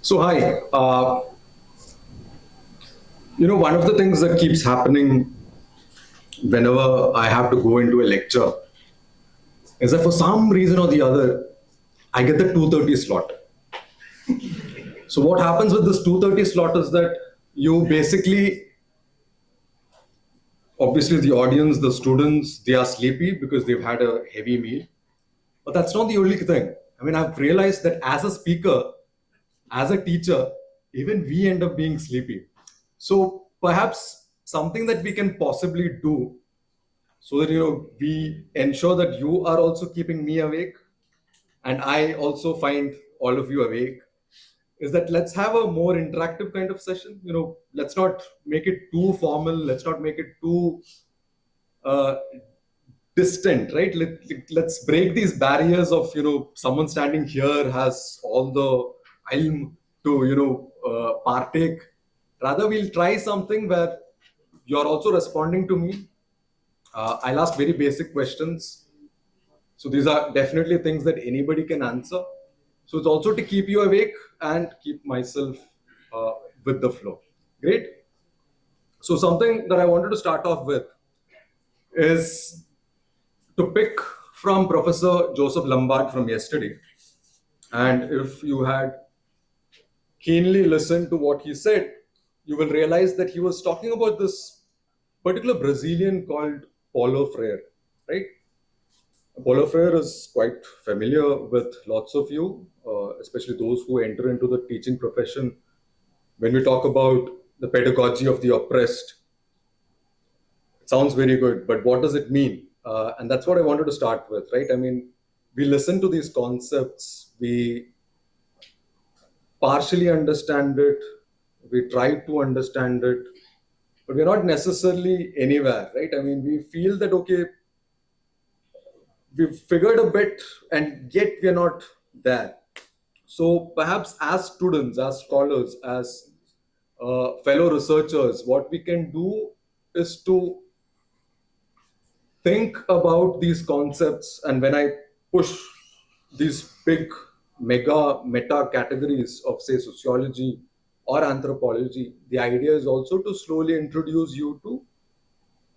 So hi, one of the things that keeps happening whenever I have to go into a lecture is that for some reason or the other, I get the 2:30 slot. So what happens with this 2:30 slot is that you basically, obviously the audience, the students, they are sleepy because they've had a heavy meal. But that's not the only thing. I mean, I've realized that as a speaker, as a teacher, even we end up being sleepy. So perhaps something that we can possibly do so that we ensure that you are also keeping me awake and I also find all of you awake is that let's have a more interactive kind of session. Let's not make it too formal, let's not make it too uh, distant, right? Let's break these barriers of someone standing here has all the ilm to partake. Rather, we'll try something where you're also responding to me. I'll ask very basic questions. So these are definitely things that anybody can answer. So it's also to keep you awake and keep myself with the flow. Great. So something that I wanted to start off with is to pick from Professor Joseph Lombard from yesterday. And if you had keenly listened to what he said, you will realize that he was talking about this particular Brazilian called Paulo Freire, right? Paulo Freire is quite familiar with lots of you, especially those who enter into the teaching profession. When we talk about the pedagogy of the oppressed, it sounds very good, but what does it mean? And that's what I wanted to start with, right? I mean, we listen to these concepts, we partially understand it, we try to understand it, but we're not necessarily anywhere, right? I mean, we feel that, okay, we've figured a bit and yet we're not there. So perhaps as students, as scholars, as fellow researchers, what we can do is to think about these concepts. And when I push these big mega meta categories of, say, sociology or anthropology, the idea is also to slowly introduce you to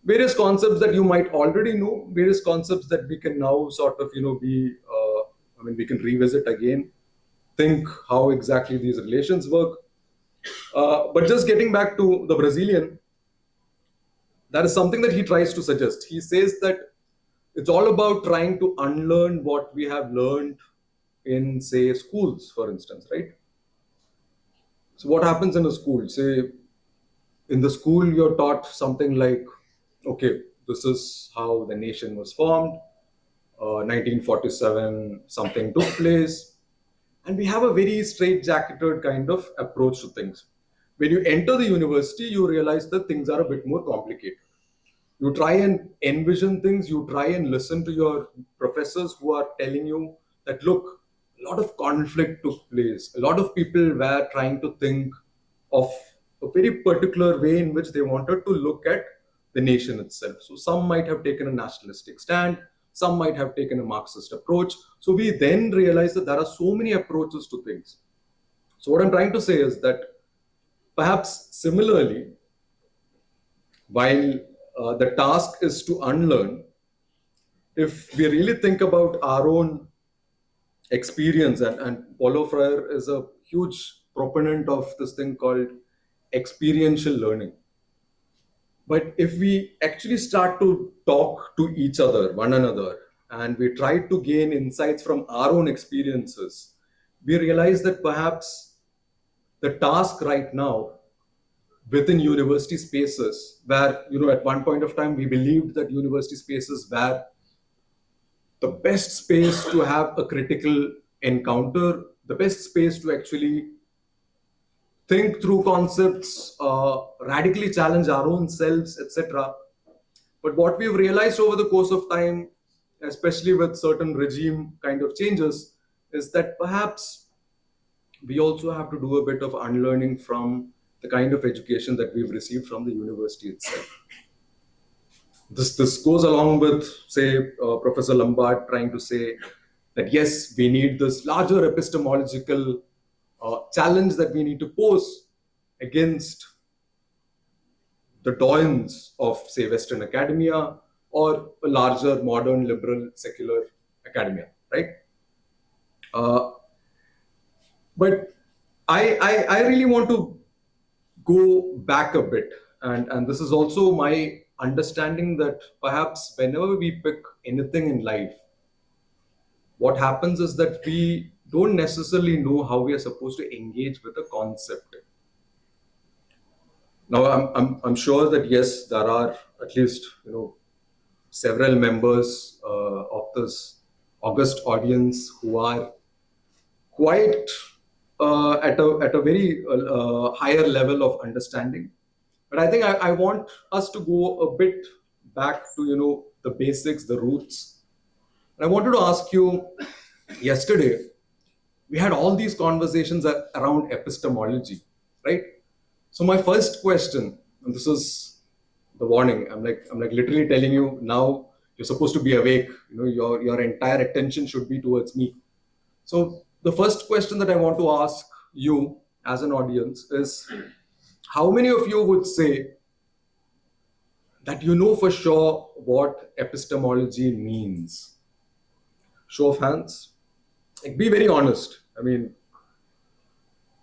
various concepts that you might already know, various concepts that we can now sort of, we can revisit again, think how exactly these relations work. But just getting back to the Brazilian, that is something that he tries to suggest. He says that it's all about trying to unlearn what we have learned in, say, schools, for instance, right? So what happens in a school? Say, in the school, you're taught something like, okay, this is how the nation was formed, 1947, something took place, and we have a very straight-jacketed kind of approach to things. When you enter the university, you realize that things are a bit more complicated. You try and envision things, you try and listen to your professors who are telling you that, look, a lot of conflict took place. A lot of people were trying to think of a very particular way in which they wanted to look at the nation itself. So some might have taken a nationalistic stand, some might have taken a Marxist approach. So we then realize that there are so many approaches to things. So what I'm trying to say is that perhaps similarly, while the task is to unlearn, if we really think about our own experience, and Paulo Freire is a huge proponent of this thing called experiential learning. But if we actually start to talk to each other, one another, and we try to gain insights from our own experiences, we realize that perhaps the task right now within university spaces, where at one point of time we believed that university spaces were the best space to have a critical encounter, the best space to actually think through concepts, radically challenge our own selves, etc. But what we've realized over the course of time, especially with certain regime kind of changes, is that perhaps we also have to do a bit of unlearning from the kind of education that we've received from the university itself. This goes along with, say, Professor Lombard trying to say that yes, we need this larger epistemological challenge that we need to pose against the doyens of, say, Western academia or a larger modern liberal secular academia, right? Uh, but I really want to go back a bit, and this is also my understanding that perhaps whenever we pick anything in life, what happens is that we don't necessarily know how we are supposed to engage with a concept. Now, I'm sure that yes, there are at least several members of this august audience who are quite at a very higher level of understanding. But I think I want us to go a bit back to the basics, the roots. And I wanted to ask you, yesterday we had all these conversations around epistemology, right? So my first question, and this is the warning, I'm like literally telling you now, you're supposed to be awake. Your entire attention should be towards me. So the first question that I want to ask you as an audience is, how many of you would say that you know for sure what epistemology means? Show of hands. Like, be very honest. I mean,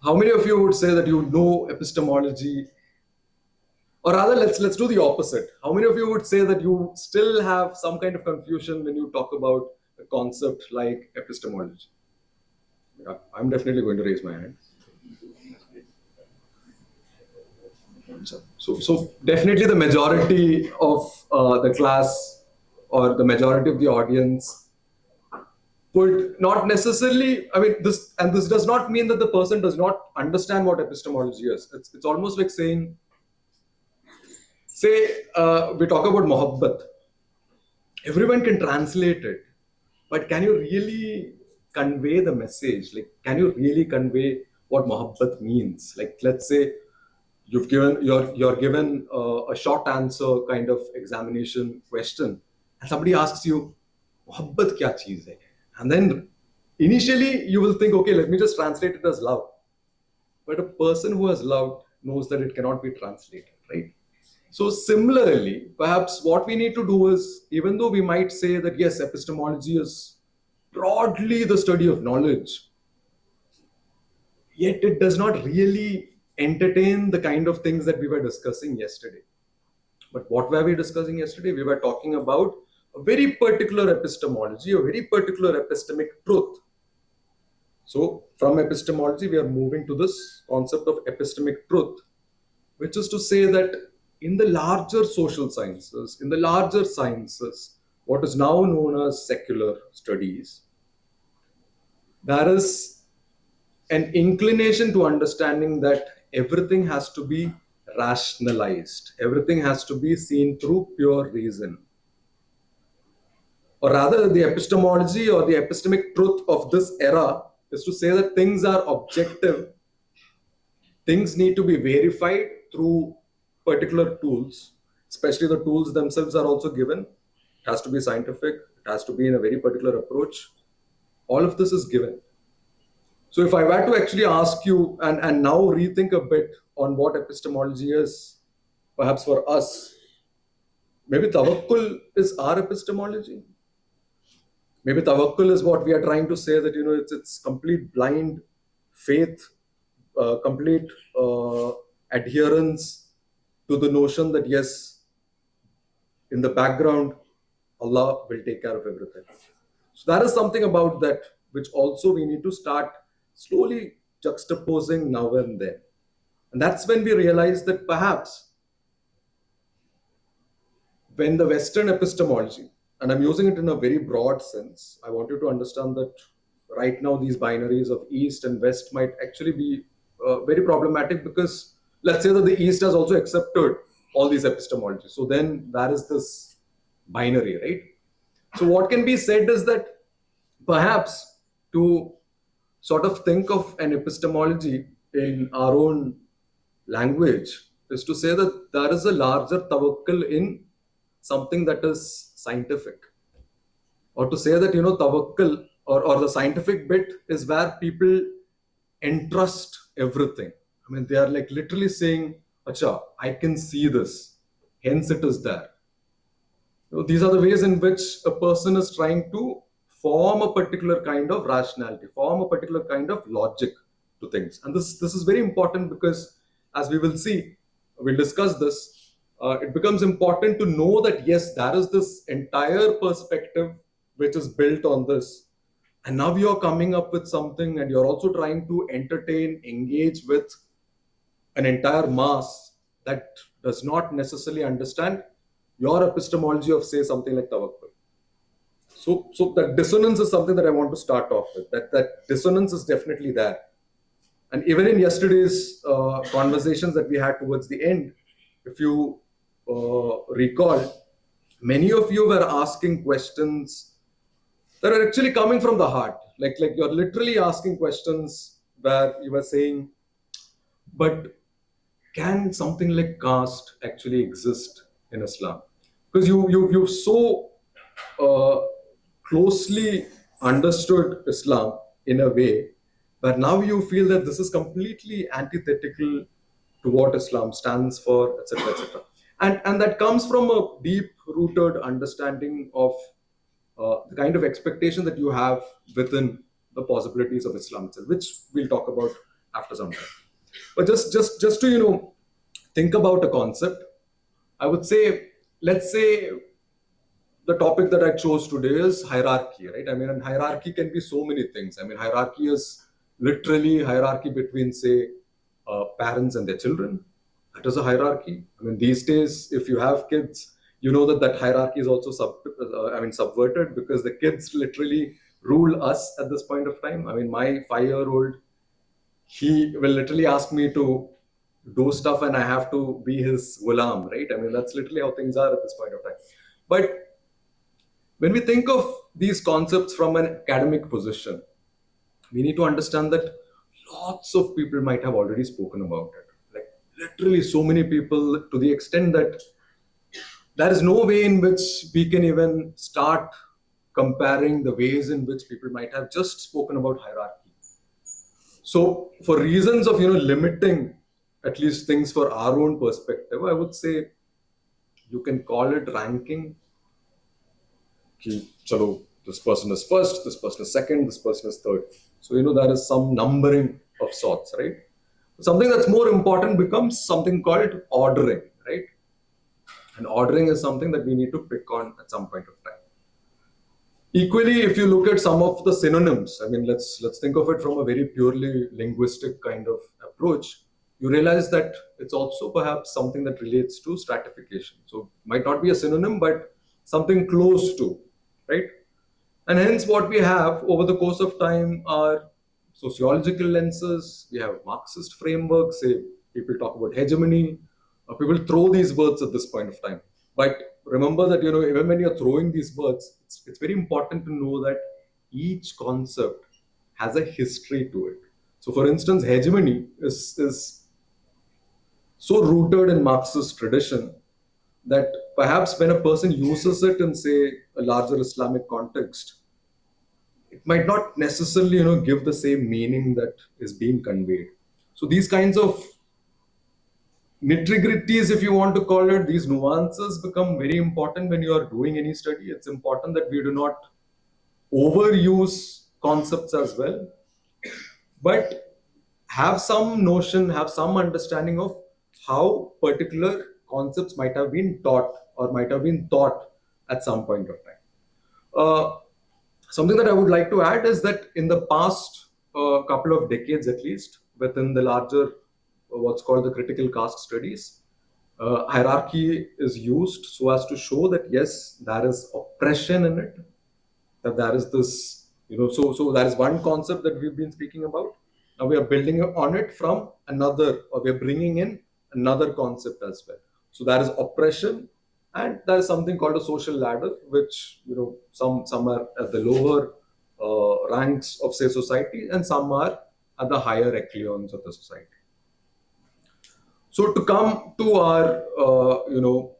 how many of you would say that you know epistemology? Or rather, let's do the opposite. How many of you would say that you still have some kind of confusion when you talk about a concept like epistemology? Yeah, I'm definitely going to raise my hand. So definitely the majority of the class or the majority of the audience would not necessarily, I mean, this does not mean that the person does not understand what epistemology is. It's almost like saying, say, we talk about mohabbat. Everyone can translate it, but can you really convey the message? Like, can you really convey what mohabbat means? Like, let's say you're given a short answer kind of examination question, and somebody asks you, mohabbat kya cheez hai? And then initially you will think, okay, let me just translate it as love. But a person who has loved knows that it cannot be translated, right? So similarly, perhaps what we need to do is, even though we might say that yes, epistemology is broadly the study of knowledge, yet it does not really entertain the kind of things that we were discussing yesterday. But what were we discussing yesterday? We were talking about a very particular epistemology, a very particular epistemic truth. So from epistemology, we are moving to this concept of epistemic truth, which is to say that in the larger social sciences, in the larger sciences, what is now known as secular studies, there is an inclination to understanding that everything has to be rationalized, everything has to be seen through pure reason. Or rather, the epistemology or the epistemic truth of this era is to say that things are objective, things need to be verified through particular tools, especially the tools themselves are also given. It has to be scientific, it has to be in a very particular approach. All of this is given. So if I were to actually ask you and now rethink a bit on what epistemology is, perhaps for us, maybe tawakkul is our epistemology. Maybe tawakkul is what we are trying to say, that it's complete blind faith, complete adherence to the notion that yes, in the background, Allah will take care of everything. So that is something about that which also we need to start slowly juxtaposing now and then. And that's when we realize that perhaps when the Western epistemology, and I'm using it in a very broad sense, I want you to understand that right now these binaries of East and West might actually be very problematic, because let's say that the East has also accepted all these epistemologies. So then there is this binary, right? So what can be said is that perhaps to sort of think of an epistemology in our own language is to say that there is a larger tawakkul in something that is scientific. Or to say that, tawakkul or the scientific bit is where people entrust everything. I mean, they are like literally saying, Acha, I can see this, hence it is there. These are the ways in which a person is trying to form a particular kind of rationality, form a particular kind of logic to things. And this is very important because, as we will see, we'll discuss this. It becomes important to know that yes, there is this entire perspective which is built on this, and now you're coming up with something, and you're also trying to entertain, engage with an entire mass that does not necessarily understand your epistemology of, say, something like tawakkul. So that dissonance is something that I want to start off with. That dissonance is definitely there. And even in yesterday's conversations that we had towards the end, if you recall, many of you were asking questions that are actually coming from the heart. Like you're literally asking questions where you were saying, but can something like caste actually exist in Islam? Because you've so closely understood Islam in a way where now you feel that this is completely antithetical to what Islam stands for, etc., etc. And that comes from a deep-rooted understanding of the kind of expectation that you have within the possibilities of Islam itself, which we'll talk about after some time. But just to think about a concept, I would say, let's say the topic that I chose today is hierarchy, right? I mean, and hierarchy can be so many things. I mean, hierarchy is literally hierarchy between, say, parents and their children. That is a hierarchy. I mean, these days, if you have kids, you know that hierarchy is also subverted, because the kids literally rule us at this point of time. I mean, my 5-year-old, he will literally ask me to do stuff and I have to be his ghulam, right? I mean, that's literally how things are at this point of time. But when we think of these concepts from an academic position, we need to understand that lots of people might have already spoken about it. Like literally so many people, to the extent that there is no way in which we can even start comparing the ways in which people might have just spoken about hierarchy. So for reasons of limiting at least things for our own perspective, I would say you can call it ranking. Chalo, this person is first, this person is second, this person is third. So there is some numbering of sorts, right? Something that's more important becomes something called ordering, right? And ordering is something that we need to pick on at some point of time. Equally, if you look at some of the synonyms, I mean, let's think of it from a very purely linguistic kind of approach. You realize that it's also perhaps something that relates to stratification. So might not be a synonym, but something close to, right? And hence what we have over the course of time are sociological lenses. We have Marxist frameworks, say people talk about hegemony. People throw these words at this point of time. But remember that, even when you're throwing these words, it's very important to know that each concept has a history to it. So for instance, hegemony is so rooted in Marxist tradition that perhaps when a person uses it in, say, a larger Islamic context, it might not necessarily, give the same meaning that is being conveyed. So these kinds of nitty-gritties, if you want to call it, these nuances become very important when you are doing any study. It's important that we do not overuse concepts as well, but have some notion, have some understanding of how particular concepts might have been taught or might have been thought at some point of time. Something that I would like to add is that in the past couple of decades at least, within the larger what's called the critical caste studies, hierarchy is used so as to show that yes, there is oppression in it, that there is this, so that is one concept that we've been speaking about. Now we are building on it from another, or we are bringing in another concept as well. So there is oppression, and there is something called a social ladder, which some are at the lower ranks of, say, society, and some are at the higher echelons of the society. So to come to our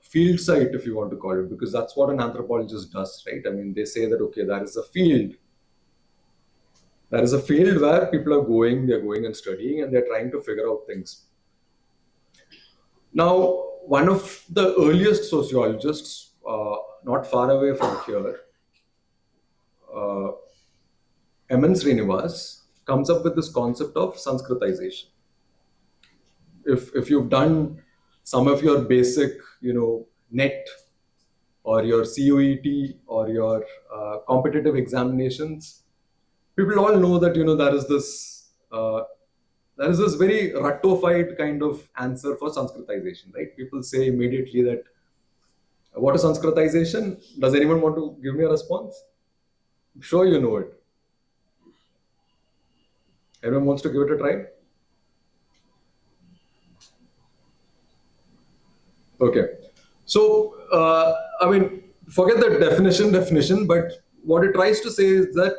field site, if you want to call it, because that's what an anthropologist does, right? I mean, they say that okay, there is a field, There is a field where people are going, they're going and studying, and they're trying to figure out things. Now, one of the earliest sociologists, not far away from here, uh, M.N. Srinivas, comes up with this concept of Sanskritization. If you've done some of your basic, NET or your COET or your competitive examinations, people all know that there is this very ruttofied kind of answer for Sanskritization, right? People say immediately that what is Sanskritization? Does anyone want to give me a response? I'm sure you know it. Everyone wants to give it a try? Okay. So, forget the definition, but what it tries to say is that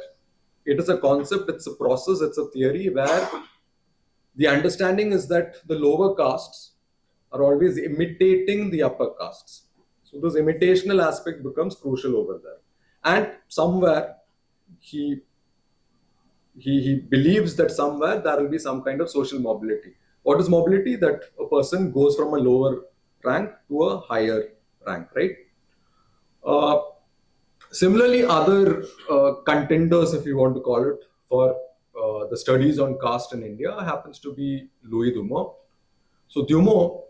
it is a concept, it's a process, it's a theory where the understanding is that the lower castes are always imitating the upper castes. So, this imitational aspect becomes crucial over there. And somewhere he he believes that somewhere there will be some kind of social mobility. What is mobility? That a person goes from a lower rank to a higher rank, right? Uh, Similarly, other contenders, if you want to call it, for the studies on caste in India happens to be Louis Dumont. So Dumont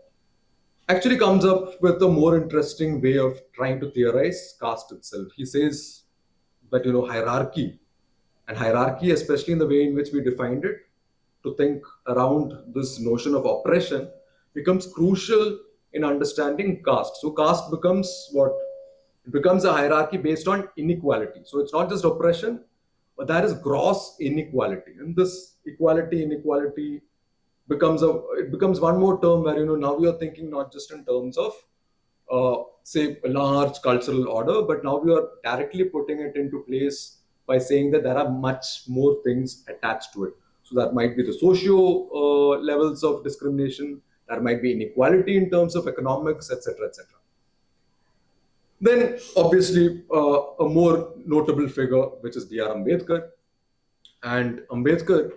actually comes up with a more interesting way of trying to theorize caste itself. He says that hierarchy, and hierarchy, especially in the way in which we defined it, to think around this notion of oppression, becomes crucial in understanding caste. So caste becomes what? It becomes a hierarchy based on inequality. So it's not just oppression, but there is gross inequality. And this inequality becomes one more term where now we are thinking not just in terms of say a large cultural order, but now we are directly putting it into place by saying that there are much more things attached to it. So that might be the socio levels of discrimination, there might be inequality in terms of economics, etc., etc. Then, obviously, a more notable figure, which is B.R. Ambedkar. And Ambedkar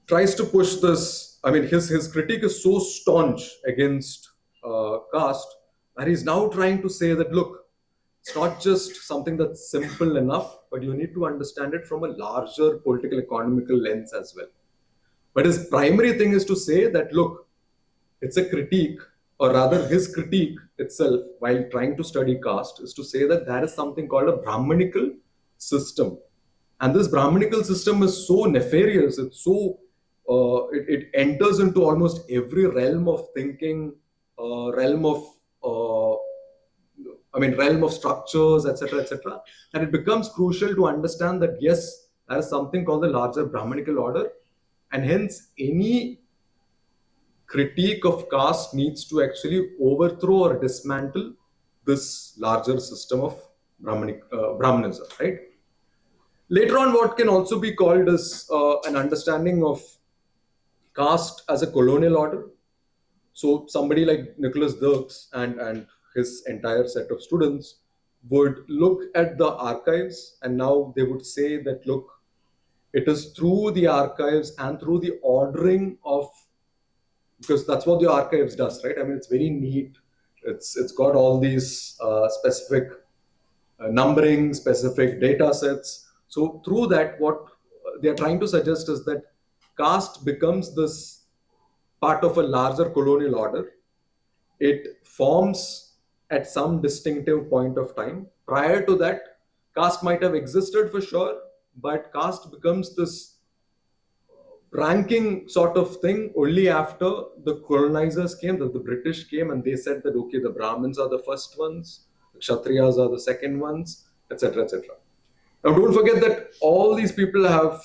tries to push this. I mean, his critique is so staunch against caste that he's now trying to say that, look, it's not just something that's simple enough, but you need to understand it from a larger political, economical lens as well. But his primary thing is to say that, look, it's a critique, or rather his critique itself while trying to study caste is to say that there is something called a Brahmanical system. And this Brahmanical system is so nefarious, it's so it enters into almost every realm of thinking, realm of realm of structures, etc., etc. And it becomes crucial to understand that yes, there is something called the larger Brahmanical order, and hence any critique of caste needs to actually overthrow or dismantle this larger system of Brahmanism, right? Later on, what can also be called as an understanding of caste as a colonial order. So somebody like Nicholas Dirks and his entire set of students would look at the archives, and now they would say that, look, it is through the archives and through the ordering of, because that's what the archives does, right? I mean, it's very neat. It's got all these specific numbering, specific data sets. So through that, what they are trying to suggest is that caste becomes this part of a larger colonial order. It forms at some distinctive point of time. Prior to that, caste might have existed for sure, but caste becomes this ranking sort of thing only after the colonizers came, the British came, and they said that, okay, the Brahmins are the first ones, the Kshatriyas are the second ones, etc., etc. Now, don't forget that all these people have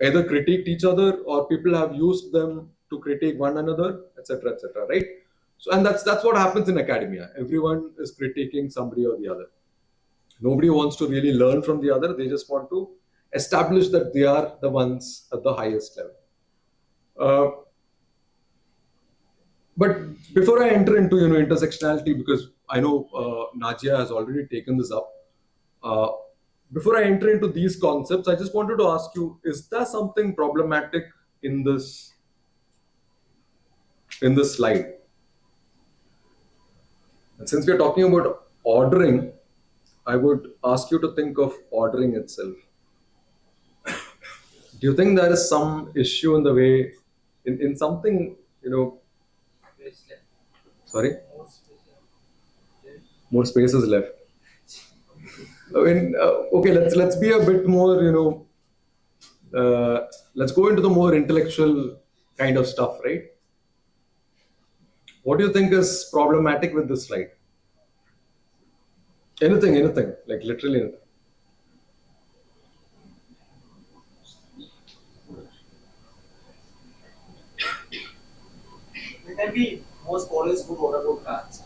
either critiqued each other or people have used them to critique one another, etc., etc., right? So, and that's what happens in academia. Everyone is critiquing somebody or the other. Nobody wants to really learn from the other. They just want to establish that they are the ones at the highest level. But before I enter into intersectionality, because I know Najia has already taken this up, before I enter into these concepts, I just wanted to ask you: is there something problematic in this slide? And since we are talking about ordering, I would ask you to think of ordering itself. Do you think there is some issue in the way, in something, sorry, more space is left? I mean, okay, let's be a bit more, let's go into the more intellectual kind of stuff, right? What do you think is problematic with this slide? Anything, like literally anything. Maybe most scholars would order about cards.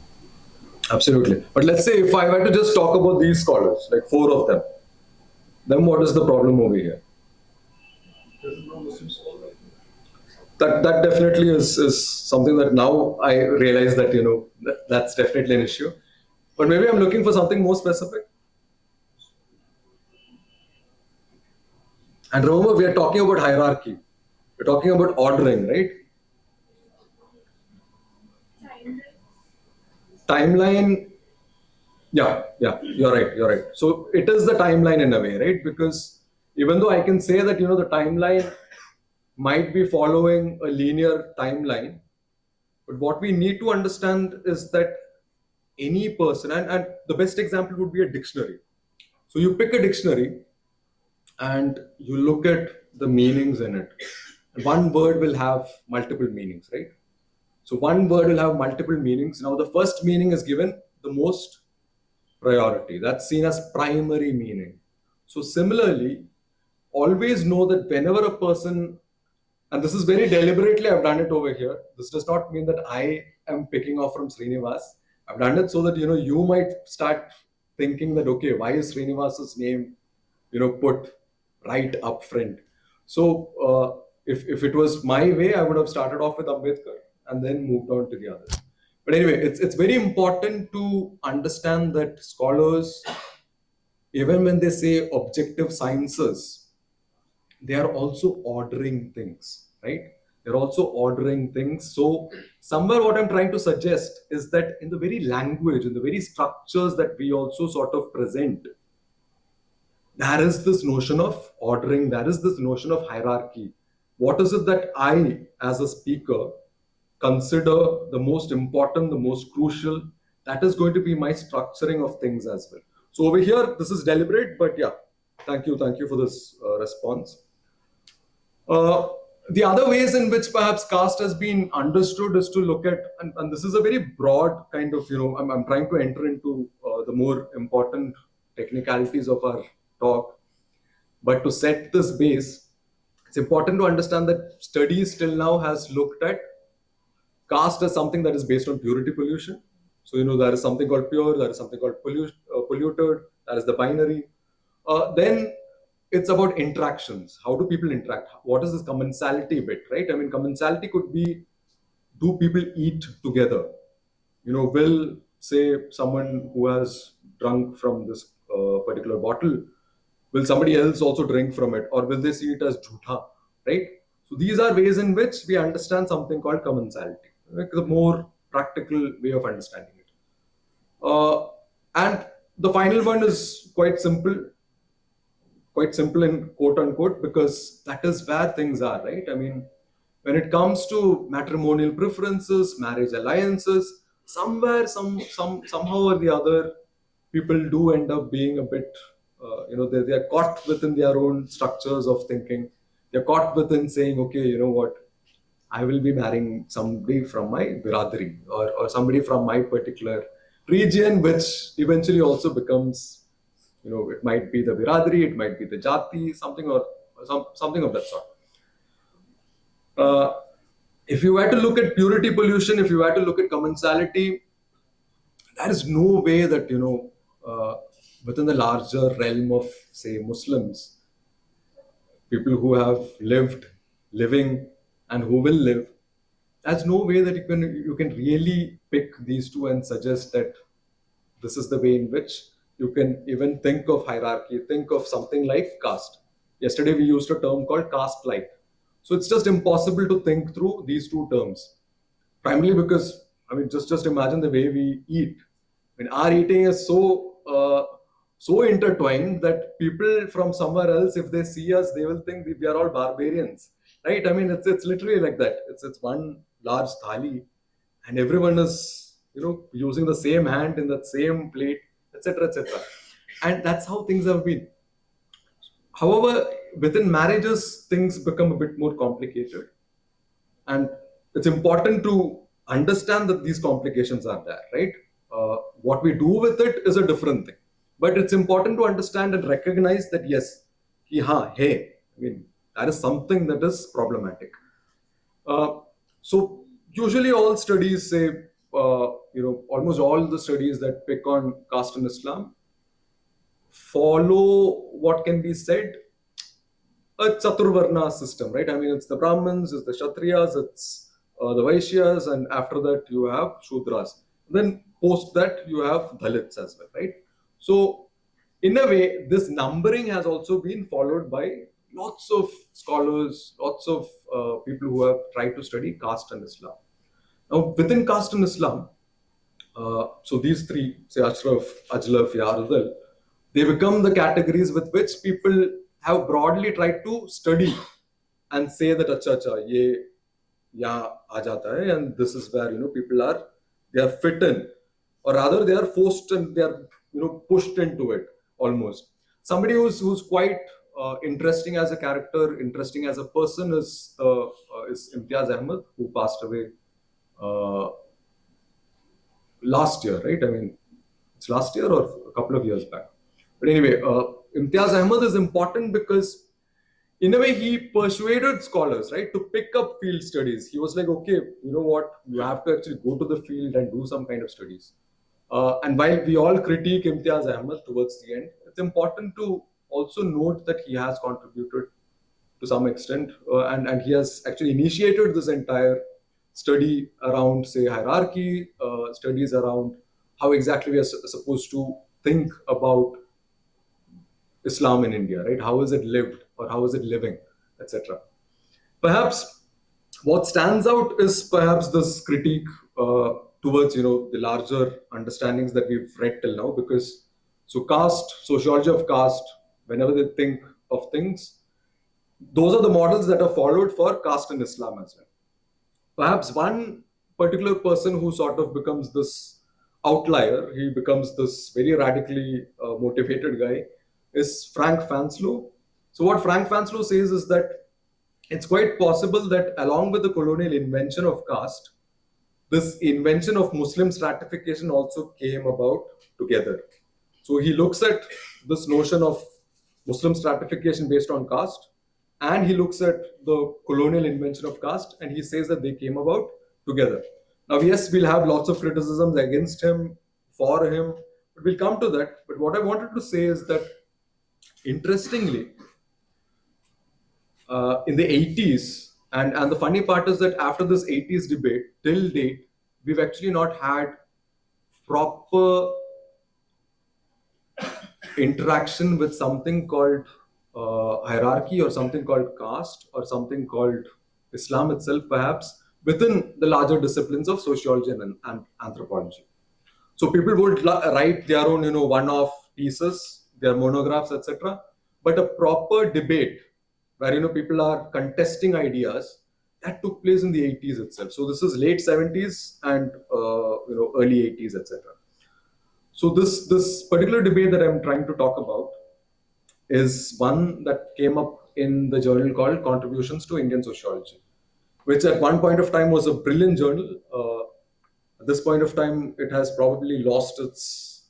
Absolutely. But let's say if I were to just talk about these scholars, like four of them, then what is the problem over here? There's no Muslim scholar. That definitely is something that now I realize that that's definitely an issue. But maybe I'm looking for something more specific. And remember, we are talking about hierarchy. We're talking about ordering, right? Timeline. Yeah, you're right. So it is the timeline in a way, right? Because even though I can say that the timeline might be following a linear timeline, but what we need to understand is that any person, and the best example would be a dictionary. So you pick a dictionary and you look at the meanings in it. One word will have multiple meanings, right? So one word will have multiple meanings. Now the first meaning is given the most priority. That's seen as primary meaning. So similarly, always know that whenever a person, and this is very deliberately I've done it over here. This does not mean that I am picking off from Srinivas. I've done it so that you might start thinking that, okay, why is Srinivas's name put right up front? So if it was my way, I would have started off with Ambedkar and then moved on to the others. But anyway, it's very important to understand that scholars, even when they say objective sciences, they are also ordering things, right? They're also ordering things. So somewhere what I'm trying to suggest is that in the very language, in the very structures that we also sort of present, there is this notion of ordering, there is this notion of hierarchy. What is it that I, as a speaker, consider the most important, the most crucial? That is going to be my structuring of things as well. So over here, this is deliberate, but yeah, thank you for this response. The other ways in which perhaps caste has been understood is to look at, and this is a very broad kind of, I'm trying to enter into the more important technicalities of our talk. But to set this base, it's important to understand that studies till now has looked at caste as something that is based on purity pollution. So, there is something called pure, there is something called polluted, that is the binary. Then it's about interactions. How do people interact? What is this commensality bit, right? I mean, commensality could be, do people eat together? Will, say, someone who has drunk from this particular bottle, will somebody else also drink from it? Or will they see it as jhutha, right? So these are ways in which we understand something called commensality, like the more practical way of understanding it. And the final one is quite simple in quote unquote, because that is where things are, right? I mean, when it comes to matrimonial preferences, marriage alliances, somewhere, somehow or the other, people do end up being a bit, they are caught within their own structures of thinking. They're caught within saying, okay, you know what, I will be marrying somebody from my biradri or somebody from my particular region, which eventually also becomes, it might be the biradri, it might be the jati, something something of that sort. If you were to look at purity pollution, if you were to look at commensality, there is no way that, within the larger realm of, say, Muslims, people who have living, and who will live, there's no way that you can really pick these two and suggest that this is the way in which You can even think of hierarchy, think of something like caste. Yesterday we used a term called caste like. So it's just impossible to think through these two terms. Primarily because, I mean, just imagine the way we eat. I mean, our eating is so intertwined that people from somewhere else, if they see us, they will think we are all barbarians, right? I mean, it's literally like that. It's one large thali, and everyone is using the same hand in that same plate, etc., etc. And that's how things have been. However, within marriages, things become a bit more complicated, and it's important to understand that these complications are there, right? What we do with it is a different thing, but it's important to understand and recognize that yes, hey, I mean, that is something that is problematic. So usually all studies say, almost all the studies that pick on caste in Islam follow what can be said a Chaturvarna system, right? I mean, it's the Brahmins, it's the Kshatriyas, it's the Vaishyas, and after that you have Shudras. Then post that you have Dalits as well, right? So, in a way, this numbering has also been followed by lots of scholars, lots of people who have tried to study caste and Islam. Now, within caste and Islam, so these three, say Ashraf, Ajlaf, Yardal, they become the categories with which people have broadly tried to study and say that acha, ye yahan aa jata hai, and this is where people they are fit in, or rather they are forced and they are pushed into it almost. Somebody who's quite interesting as a character, interesting as a person is Imtiaz Ahmed, who passed away uh, last year, right? I mean, it's last year or a couple of years back. But anyway, Imtiaz Ahmed is important because, in a way, he persuaded scholars, right, to pick up field studies. He was like, okay, you know what, you have to actually go to the field and do some kind of studies. And while we all critique Imtiaz Ahmed towards the end, it's important to also note that he has contributed to some extent, and he has actually initiated this entire study around, say, hierarchy, studies around how exactly we are supposed to think about Islam in India, right? How is it lived or how is it living, etc. Perhaps what stands out is perhaps this critique towards the larger understandings that we've read till now, because so caste, sociology of caste, whenever they think of things, those are the models that are followed for caste in Islam as well. Perhaps one particular person who sort of becomes this outlier, he becomes this very radically motivated guy, is Frank Fanslow. So what Frank Fanslow says is that it's quite possible that along with the colonial invention of caste, this invention of Muslim stratification also came about together. So he looks at this notion of Muslim stratification based on caste, and he looks at the colonial invention of caste, and he says that they came about together. Now, yes, we'll have lots of criticisms against him, for him, but we'll come to that. But what I wanted to say is that, interestingly, in the 80s, and the funny part is that after this 80s debate, till date, we've actually not had proper interaction with something called hierarchy, or something called caste, or something called Islam itself, perhaps, within the larger disciplines of sociology and anthropology. So people would write their own, one-off pieces, their monographs, etc. But a proper debate where people are contesting ideas, that took place in the 80s itself. So this is late 70s and early 80s, etc. So this particular debate that I'm trying to talk about is one that came up in the journal called Contributions to Indian Sociology, which at one point of time was a brilliant journal. At this point of time, it has probably lost its,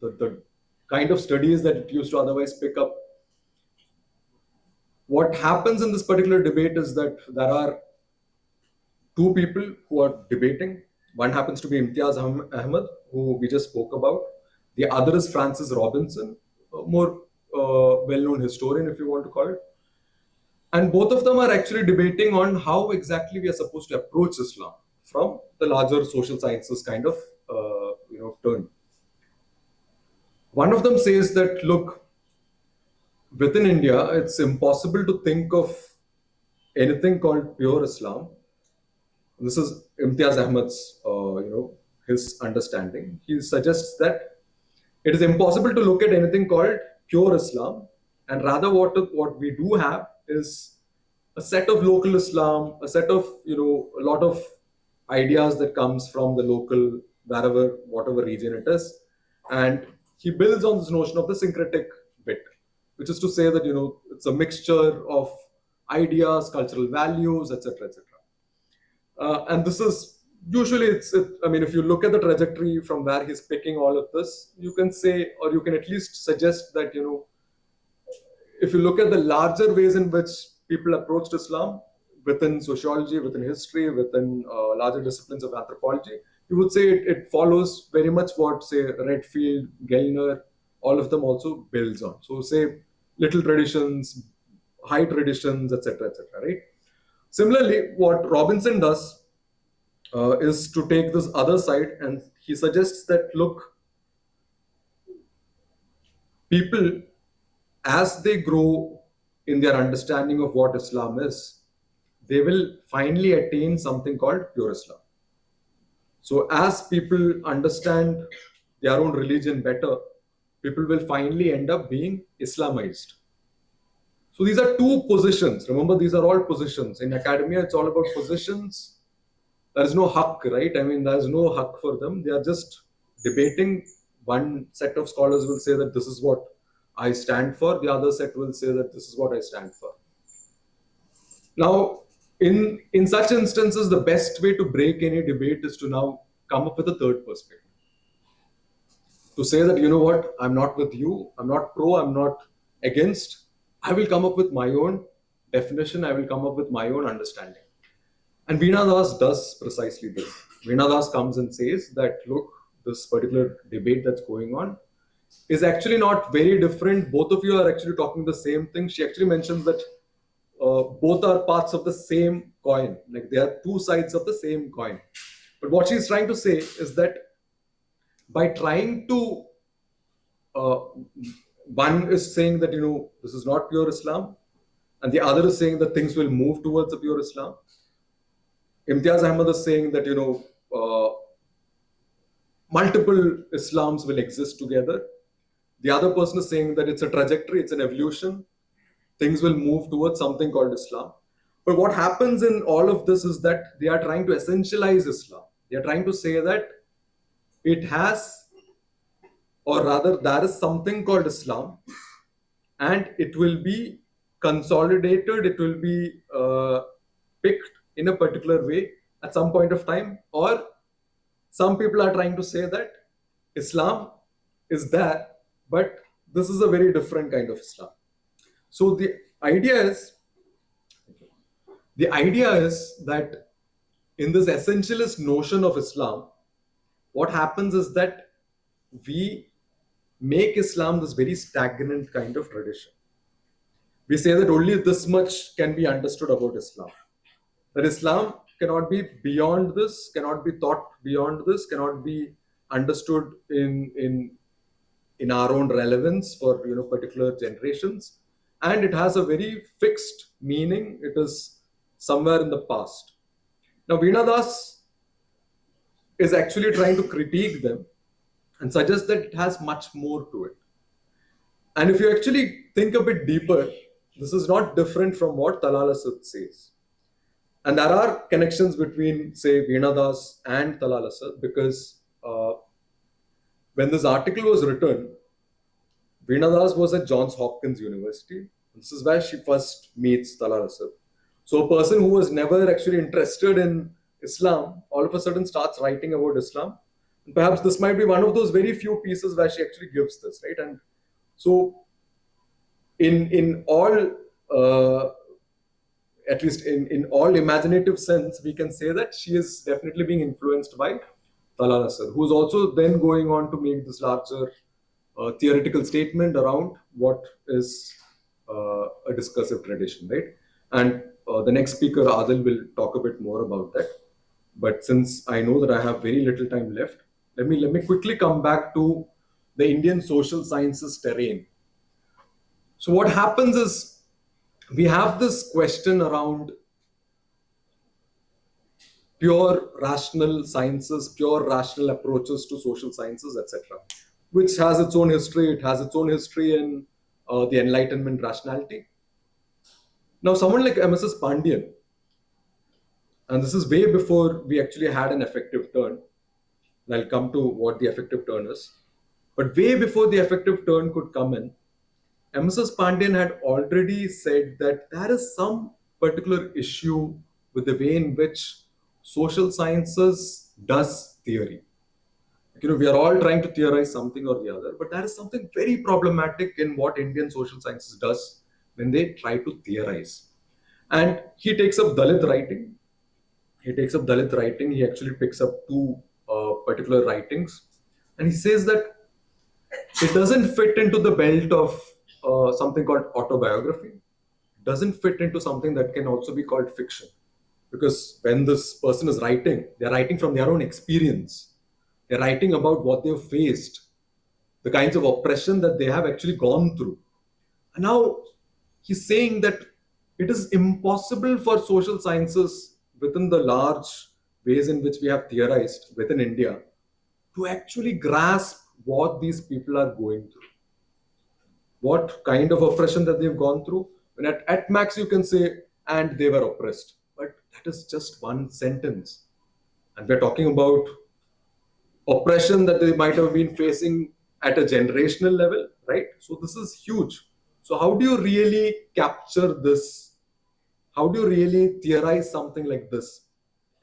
the kind of studies that it used to otherwise pick up. What happens in this particular debate is that there are two people who are debating. One happens to be Imtiaz Ahmed, who we just spoke about. The other is Francis Robinson, a more well-known historian, if you want to call it. And both of them are actually debating on how exactly we are supposed to approach Islam from the larger social sciences kind of turn. One of them says that, look, within India, it's impossible to think of anything called pure Islam. This is Imtiaz Ahmed's, his understanding. He suggests that it is impossible to look at anything called pure Islam, and rather what we do have is a set of local Islam, a set of a lot of ideas that comes from the local wherever whatever region it is, and he builds on this notion of the syncretic bit, which is to say that it's a mixture of ideas, cultural values, etc., etc. And this is usually I mean, if you look at the trajectory from where he's picking all of this, you can say, or you can at least suggest that if you look at the larger ways in which people approached Islam within sociology, within history, within larger disciplines of anthropology, you would say it follows very much what, say, Redfield, Gellner, all of them also builds on. So, say, little traditions, high traditions, etc., etc., right? Similarly, what Robinson does is to take this other side, and he suggests that, look, people, as they grow in their understanding of what Islam is, they will finally attain something called pure Islam. So, as people understand their own religion better, people will finally end up being Islamized. So, these are two positions. Remember, these are all positions. In academia, it's all about positions. There is no haq, right? I mean, there is no haq for them. They are just debating. One set of scholars will say that this is what I stand for. The other set will say that this is what I stand for. Now, in such instances, the best way to break any debate is to now come up with a third perspective. To say that, what, I'm not with you, I'm not pro, I'm not against. I will come up with my own definition, I will come up with my own understanding. And Veena Das does precisely this. Veena Das comes and says that, look, this particular debate that's going on is actually not very different. Both of you are actually talking the same thing. She actually mentions that both are parts of the same coin. Like, they are two sides of the same coin. But what she's trying to say is that by trying to, one is saying that, this is not pure Islam, and the other is saying that things will move towards a pure Islam. Imtiaz Ahmed is saying that, multiple Islams will exist together. The other person is saying that it's a trajectory, it's an evolution. Things will move towards something called Islam. But what happens in all of this is that they are trying to essentialize Islam. They are trying to say that it has, or rather, there is something called Islam, and it will be consolidated, it will be picked in a particular way at some point of time. Or some people are trying to say that Islam is there, but this is a very different kind of Islam. So the idea is that in this essentialist notion of Islam, what happens is that we make Islam this very stagnant kind of tradition. We say that only this much can be understood about Islam. That Islam cannot be beyond this, cannot be thought beyond this, cannot be understood in our own relevance for particular generations, and it has a very fixed meaning. It is somewhere in the past. Now, Veena Das is actually trying to critique them and suggest that it has much more to it. And if you actually think a bit deeper, this is not different from what Talal Asad says. And there are connections between, say, Veena Das and Talal Asad, because when this article was written, Veena Das was at Johns Hopkins University. This is where she first meets Talal Asad. So a person who was never actually interested in Islam all of a sudden starts writing about Islam. And perhaps this might be one of those very few pieces where she actually gives this, right? And so in all, at least in all imaginative sense, we can say that she is definitely being influenced by Talal Asad, who is also then going on to make this larger theoretical statement around what is a discursive tradition, right? And the next speaker, Adil, will talk a bit more about that. But since I know that I have very little time left, let me quickly come back to the Indian social sciences terrain. So what happens is we have this question around pure rational sciences, pure rational approaches to social sciences, etc., which has its own history. It has its own history in the Enlightenment rationality. Now, someone like MSS Pandian, and this is way before we actually had an effective turn, and I'll come to what the effective turn is, but way before the effective turn could come in, MSS Pandian had already said that there is some particular issue with the way in which social sciences does theory. We are all trying to theorize something or the other, but there is something very problematic in what Indian social sciences does when they try to theorize. And he takes up Dalit writing. He actually picks up two particular writings, and he says that it doesn't fit into the belt of something called autobiography. It doesn't fit into something that can also be called fiction. Because when this person is writing, they're writing from their own experience. They're writing about what they've faced, the kinds of oppression that they have actually gone through. And now he's saying that it is impossible for social sciences within the large ways in which we have theorized within India to actually grasp what these people are going through, what kind of oppression that they've gone through. When at max you can say, and they were oppressed. But that is just one sentence. And we're talking about oppression that they might have been facing at a generational level, right? So this is huge. So how do you really capture this? How do you really theorize something like this?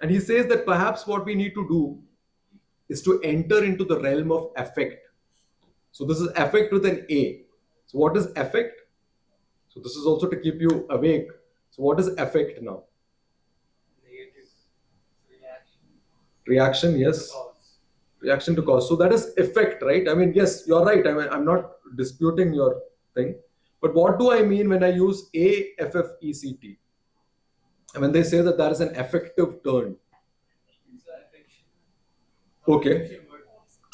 And he says that perhaps what we need to do is to enter into the realm of affect. So this is affect with an A. So what is affect? So this is also to keep you awake. So what is affect now? Negative reaction. Reaction, yes. Cause. Reaction to cause. So that is effect, right? I mean, yes, you're right. I mean, I'm not disputing your thing. But what do I mean when I use AFFECT? And when they say that there is an effective turn. It's an affection. Okay. Affection word.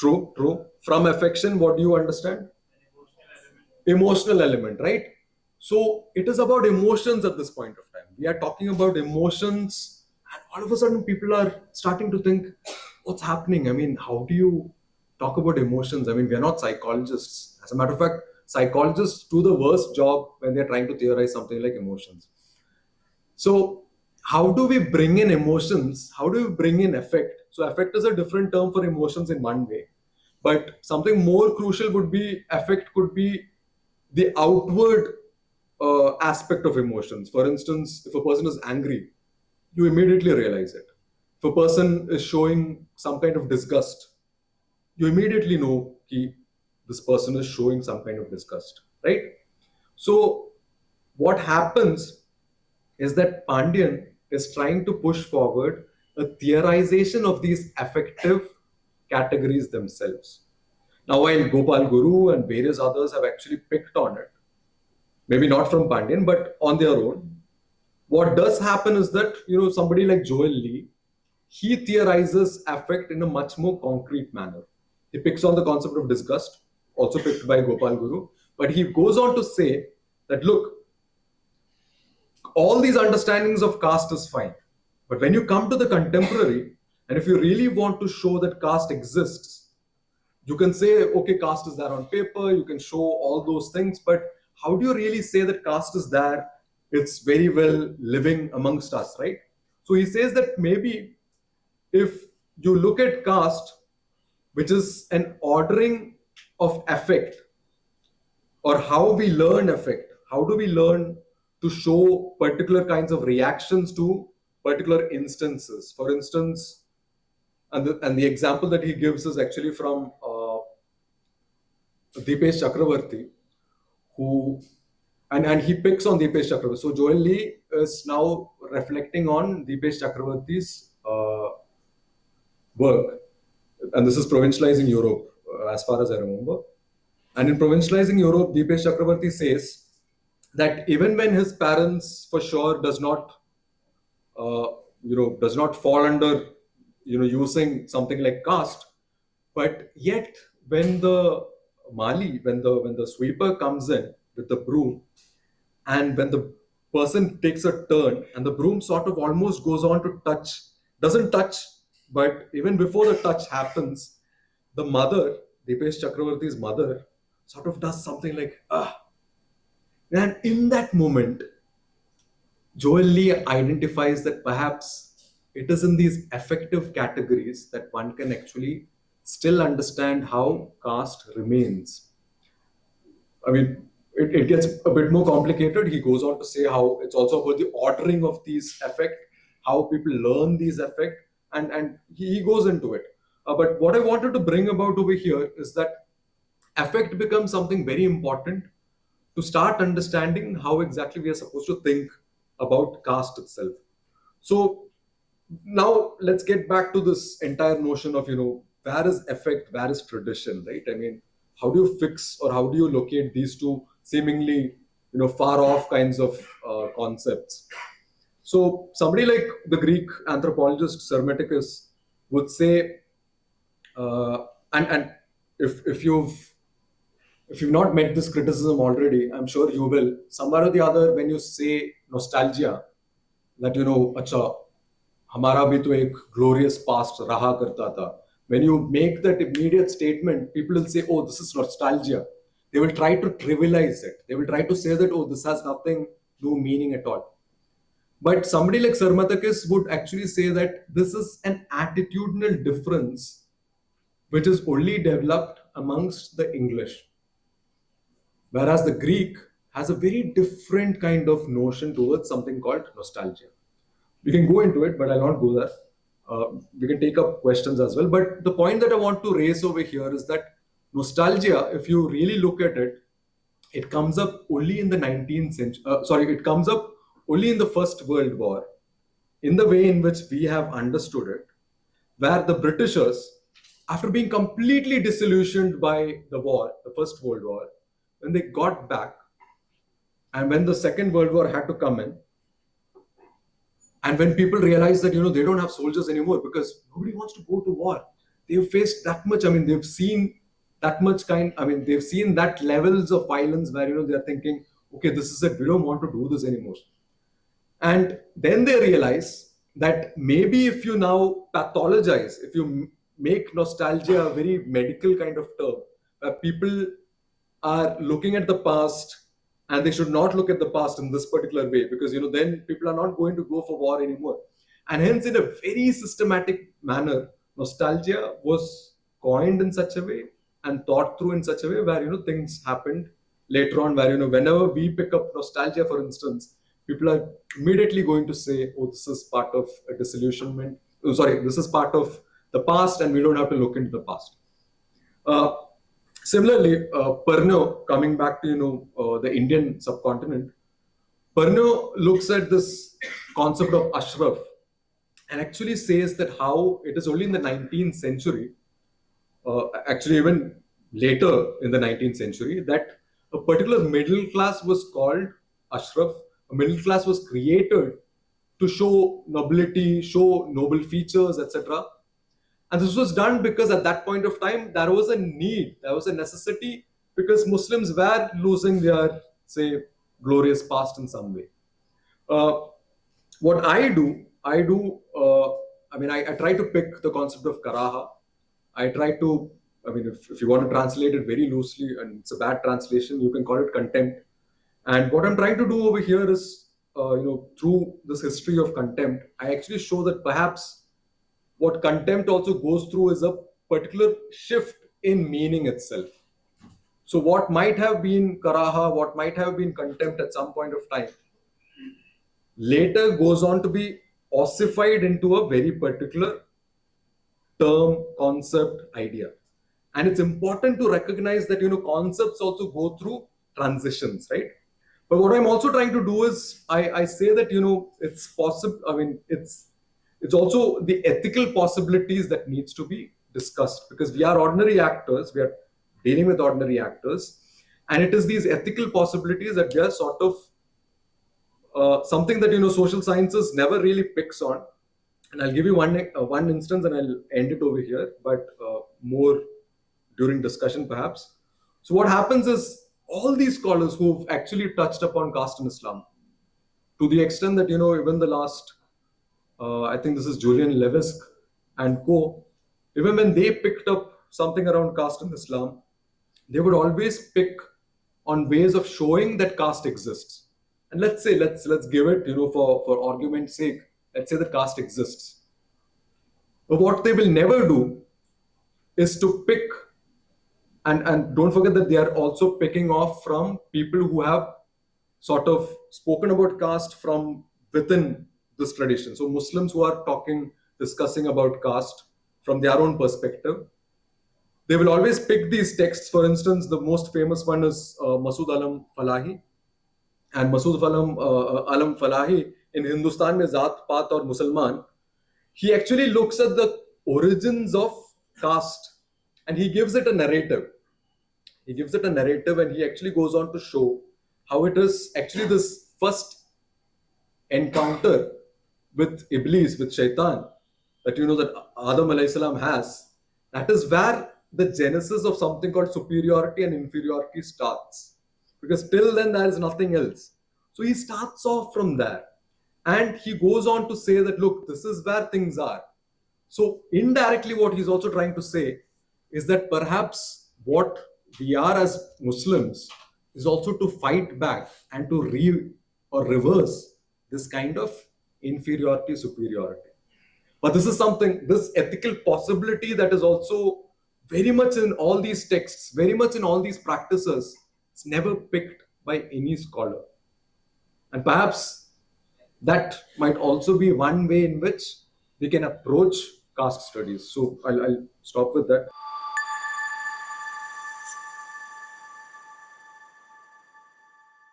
True, true. From affection, what do you understand? An emotional element. Emotional element, right? So it is about emotions at this point of time. We are talking about emotions, and all of a sudden people are starting to think, what's happening? I mean, how do you talk about emotions? I mean, we are not psychologists. As a matter of fact, psychologists do the worst job when they're trying to theorize something like emotions. So how do we bring in emotions? How do we bring in affect? So affect is a different term for emotions in one way. But something more crucial would be affect could be the outward aspect of emotions. For instance, if a person is angry, you immediately realize it. If a person is showing some kind of disgust, you immediately know that this person is showing some kind of disgust, right? So what happens is that Pandian is trying to push forward a theorization of these affective categories themselves. Now, while Gopal Guru and various others have actually picked on it, maybe not from Pandian, but on their own, what does happen is that, somebody like Joel Lee, he theorizes affect in a much more concrete manner. He picks on the concept of disgust, also picked by Gopal Guru, but he goes on to say that, look, all these understandings of caste is fine. But when you come to the contemporary, and if you really want to show that caste exists, you can say, okay, caste is there on paper, you can show all those things, but how do you really say that caste is there? It's very well living amongst us, right? So he says that maybe if you look at caste, which is an ordering of affect, or how we learn affect, how do we learn to show particular kinds of reactions to particular instances? For instance, and the example that he gives is actually from Deepesh Chakravarti, who and he picks on Deepesh Chakravarti. So Joel Lee is now reflecting on Deepesh Chakravarti's work, and this is Provincializing Europe, as far as I remember. And in Provincializing Europe, Deepesh Chakravarti says that even when his parents, for sure, does not fall under using something like caste, but yet when the Mali, when the sweeper comes in with the broom, and when the person takes a turn and the broom sort of almost goes on to touch, doesn't touch, but even before the touch happens, the mother, Dipesh Chakravarti's mother, sort of does something like, ah. And in that moment, Joel Lee identifies that perhaps it is in these affective categories that one can actually still understand how caste remains. I mean, it gets a bit more complicated. He goes on to say how it's also about the ordering of these effect, how people learn these effect, and he goes into it. But what I wanted to bring about over here is that affect becomes something very important to start understanding how exactly we are supposed to think about caste itself. So now let's get back to this entire notion of, where is effect, where is tradition, right? I mean, how do you fix or how do you locate these two seemingly, far off kinds of concepts? So somebody like the Greek anthropologist Hermeticus would say, and if you've not met this criticism already, I'm sure you will. Somewhere or the other, when you say nostalgia, that अच्छा हमारा भी तो एक glorious past रहा करता था. When you make that immediate statement, people will say, "Oh, this is nostalgia." They will try to trivialize it. They will try to say that, "Oh, this has nothing, no meaning at all." But somebody like Sarmatakis would actually say that this is an attitudinal difference which is only developed amongst the English. Whereas the Greek has a very different kind of notion towards something called nostalgia. We can go into it, but I'll not go there. We can take up questions as well. But the point that I want to raise over here is that nostalgia, if you really look at it, it comes up only in the 19th century. It comes up only in the First World War, in the way in which we have understood it, where the Britishers, after being completely disillusioned by the war, the First World War, when they got back, and when the Second World War had to come in, and when people realized that they don't have soldiers anymore because nobody wants to go to war, they've faced that much. I mean, they've seen that much they've seen that levels of violence where they're thinking, okay, this is it. We don't want to do this anymore. And then they realize that maybe if you now pathologize, if you make nostalgia a very medical kind of term, where people are looking at the past and they should not look at the past in this particular way because then people are not going to go for war anymore, and hence in a very systematic manner nostalgia was coined in such a way and thought through in such a way where things happened later on where whenever we pick up nostalgia, for instance, people are immediately going to say, oh, this is part of a disillusionment, this is part of the past and we don't have to look into the past. Similarly, Pernod, coming back to the Indian subcontinent, Pernod looks at this concept of Ashraf and actually says that how it is only in the 19th century, actually even later in the 19th century, that a particular middle class was called Ashraf. A middle class was created to show nobility, show noble features, etc. And this was done because at that point of time, there was a need, there was a necessity, because Muslims were losing their, say, glorious past in some way. What I do, I try to pick the concept of karaha. I try to, if you want to translate it very loosely, and it's a bad translation, you can call it contempt. And what I'm trying to do over here is, through this history of contempt, I actually show that perhaps what contempt also goes through is a particular shift in meaning itself. So what might have been karaha, what might have been contempt at some point of time, later goes on to be ossified into a very particular term, concept, idea. And it's important to recognize that concepts also go through transitions, right? But what I'm also trying to do is I say that it's possible. It's also the ethical possibilities that needs to be discussed, because we are ordinary actors, we are dealing with ordinary actors, and it is these ethical possibilities that we are sort of something that social sciences never really picks on. And I'll give you one instance, and I'll end it over here, but more during discussion perhaps. So what happens is all these scholars who've actually touched upon caste in Islam, to the extent that even the last, I think this is Julian Levisk and co. Even when they picked up something around caste in Islam, they would always pick on ways of showing that caste exists. And let's say let's give it for argument's sake. Let's say that caste exists. But what they will never do is to pick, and don't forget that they are also picking off from people who have sort of spoken about caste from within this tradition. So Muslims who are discussing about caste from their own perspective, they will always pick these texts. For instance, the most famous one is Masood Alam Falahi. And Masood Alam Falahi in Hindustan mein Zaat, Paat or Musalman, he actually looks at the origins of caste and he gives it a narrative. He gives it a narrative and he actually goes on to show how it is actually this first encounter with Iblis, with Shaitan, that that Adam alayhi salam has. That is where the genesis of something called superiority and inferiority starts. Because till then there is nothing else. So he starts off from there. And he goes on to say that, look, this is where things are. So indirectly what he's also trying to say is that perhaps what we are as Muslims is also to fight back and to reverse this kind of inferiority, superiority. But this is something, this ethical possibility that is also very much in all these texts, very much in all these practices, it's never picked by any scholar. And perhaps that might also be one way in which we can approach caste studies. So I'll stop with that.